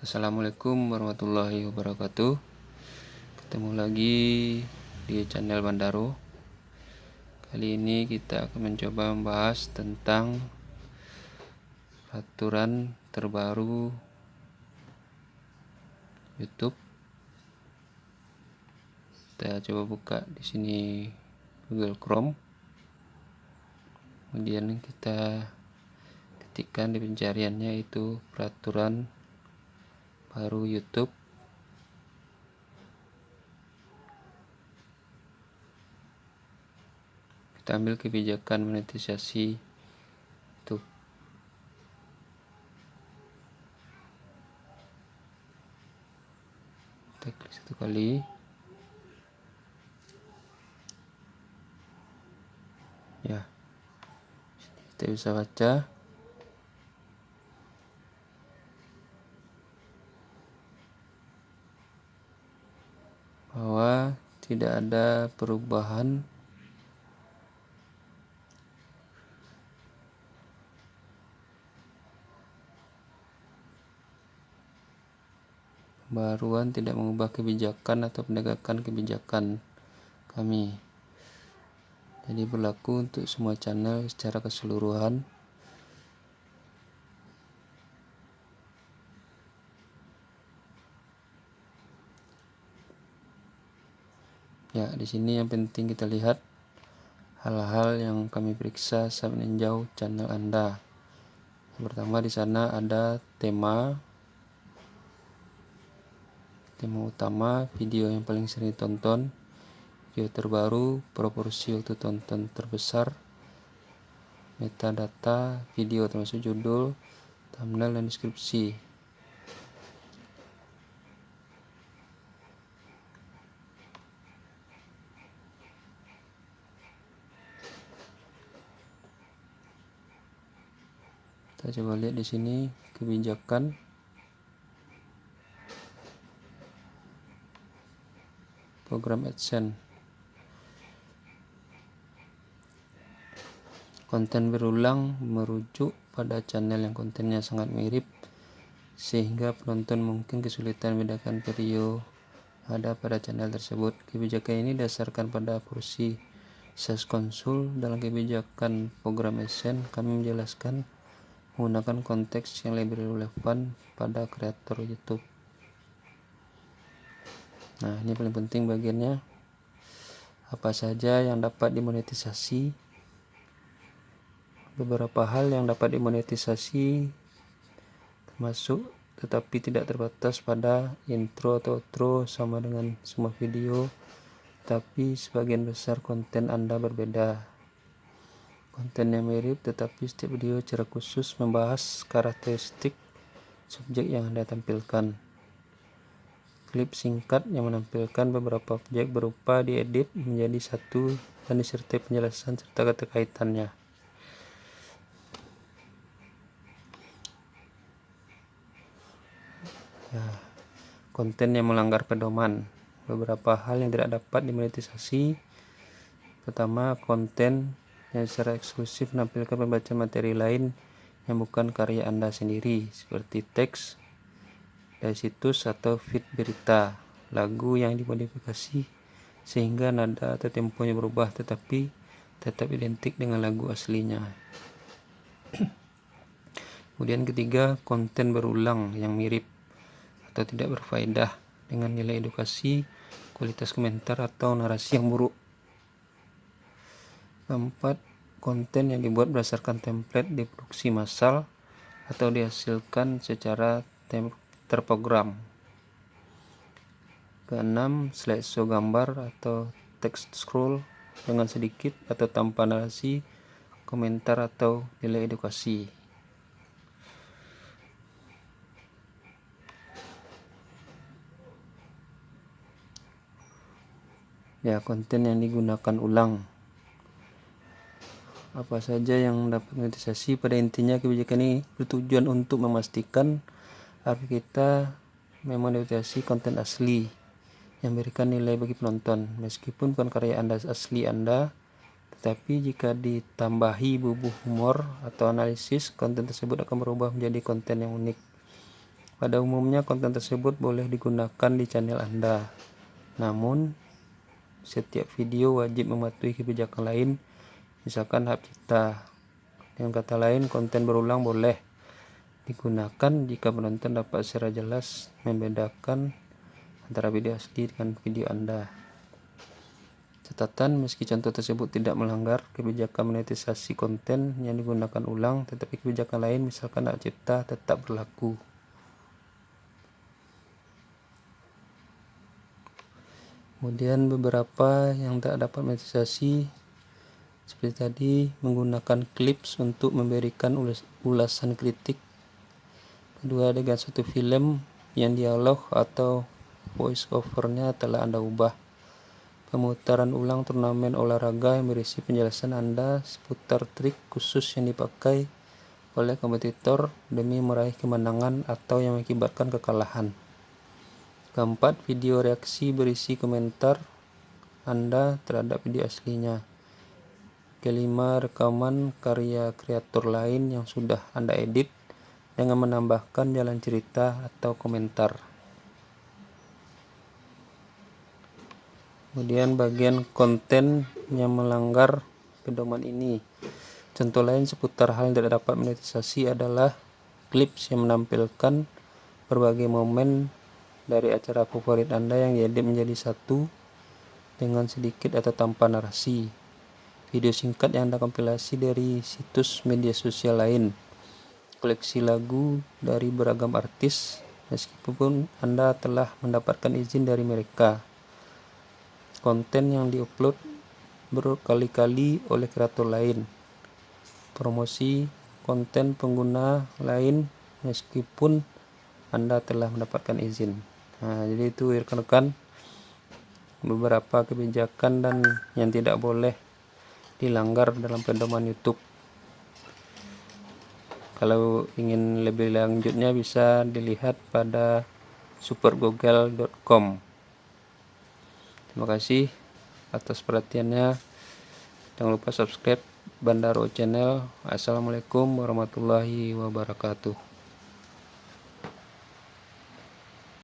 Assalamualaikum warahmatullahi wabarakatuh. Ketemu lagi di channel Bandaro. Kali ini kita akan mencoba membahas tentang peraturan terbaru YouTube. Kita coba buka di sini Google Chrome. Kemudian kita ketikkan di pencariannya itu peraturan baru YouTube. Kita ambil kebijakan monetisasi YouTube. Kita klik satu kali. Ya, kita bisa baca bahwa tidak ada perubahan pembaruan tidak mengubah kebijakan atau penegakan kebijakan kami. Jadi berlaku untuk semua channel secara keseluruhan. Ya, di sini yang penting kita lihat hal-hal yang kami periksa saat meninjau channel Anda. Yang pertama, di sana ada tema utama, video yang paling sering ditonton, video terbaru, proporsi waktu tonton terbesar, metadata video termasuk judul, thumbnail, dan deskripsi. Kita coba lihat di sini kebijakan program AdSense. Konten berulang merujuk pada channel yang kontennya sangat mirip sehingga penonton mungkin kesulitan membedakan video ada pada channel tersebut. Kebijakan ini dasarkan pada porsi Search Console. Dalam kebijakan program AdSense, kami menjelaskan menggunakan konteks yang lebih relevan pada kreator YouTube. Nah, ini paling penting bagiannya. Apa saja yang dapat dimonetisasi? Beberapa hal yang dapat dimonetisasi termasuk tetapi tidak terbatas pada intro atau outro sama dengan semua video, tapi sebagian besar konten Anda berbeda. Konten yang mirip tetapi setiap video secara khusus membahas karakteristik subjek yang Anda tampilkan. Klip singkat yang menampilkan beberapa objek berupa diedit menjadi satu dan disertai penjelasan serta keterkaitannya. Ya, konten yang melanggar pedoman. Beberapa hal yang tidak dapat dimonetisasi. Pertama, konten yang secara eksklusif menampilkan pembacaan materi lain yang bukan karya Anda sendiri, seperti teks dari situs atau feed berita, lagu yang dimodifikasi sehingga nada atau temponya berubah tetapi tetap identik dengan lagu aslinya. Kemudian ketiga, konten berulang yang mirip atau tidak berfaedah dengan nilai edukasi, kualitas komentar atau narasi yang buruk. Keempat, konten yang dibuat berdasarkan template diproduksi massal atau dihasilkan secara terprogram. Keenam, slideshow gambar atau text scroll dengan sedikit atau tanpa narasi, komentar atau nilai edukasi. Ya, konten yang digunakan ulang. Apa saja yang dapat monetisasi? Pada intinya kebijakan ini bertujuan untuk memastikan agar kita memonetisasi konten asli yang memberikan nilai bagi penonton, meskipun bukan karya asli Anda, tetapi jika ditambahi bumbu humor atau analisis, konten tersebut akan berubah menjadi konten yang unik. Pada umumnya konten tersebut boleh digunakan di channel Anda. Namun, setiap video wajib mematuhi kebijakan lain, misalkan hak cipta. Dengan kata lain, konten berulang boleh digunakan jika penonton dapat secara jelas membedakan antara video asli dengan video Anda. Catatan, meski contoh tersebut tidak melanggar kebijakan monetisasi konten yang digunakan ulang, tetapi kebijakan lain, misalkan hak cipta, tetap berlaku. Kemudian beberapa yang tak dapat monetisasi seperti tadi, menggunakan clips untuk memberikan ulasan kritik. Kedua, adegan suatu film yang dialog atau voice overnya telah Anda ubah. Pemutaran ulang turnamen olahraga yang berisi penjelasan Anda seputar trik khusus yang dipakai oleh kompetitor demi meraih kemenangan atau yang mengakibatkan kekalahan. Keempat, video reaksi berisi komentar Anda terhadap video aslinya. Kelima, rekaman karya kreator lain yang sudah Anda edit dengan menambahkan jalan cerita atau komentar. Kemudian bagian konten yang melanggar pedoman ini. Contoh lain seputar hal yang tidak dapat monetisasi adalah clips yang menampilkan berbagai momen dari acara favorit Anda yang diedit menjadi satu dengan sedikit atau tanpa narasi. Video singkat yang Anda kompilasi dari situs media sosial lain. Koleksi lagu dari beragam artis meskipun Anda telah mendapatkan izin dari mereka. Konten yang diupload berkali-kali oleh kreator lain. Promosi konten pengguna lain meskipun Anda telah mendapatkan izin. Nah, jadi itu rekan-rekan beberapa kebijakan dan yang tidak boleh dilanggar dalam pedoman YouTube. Kalau ingin lebih lanjutnya bisa dilihat pada supergoogle.com. Terima kasih atas perhatiannya. Jangan lupa subscribe Bandaro Channel. Assalamualaikum warahmatullahi wabarakatuh.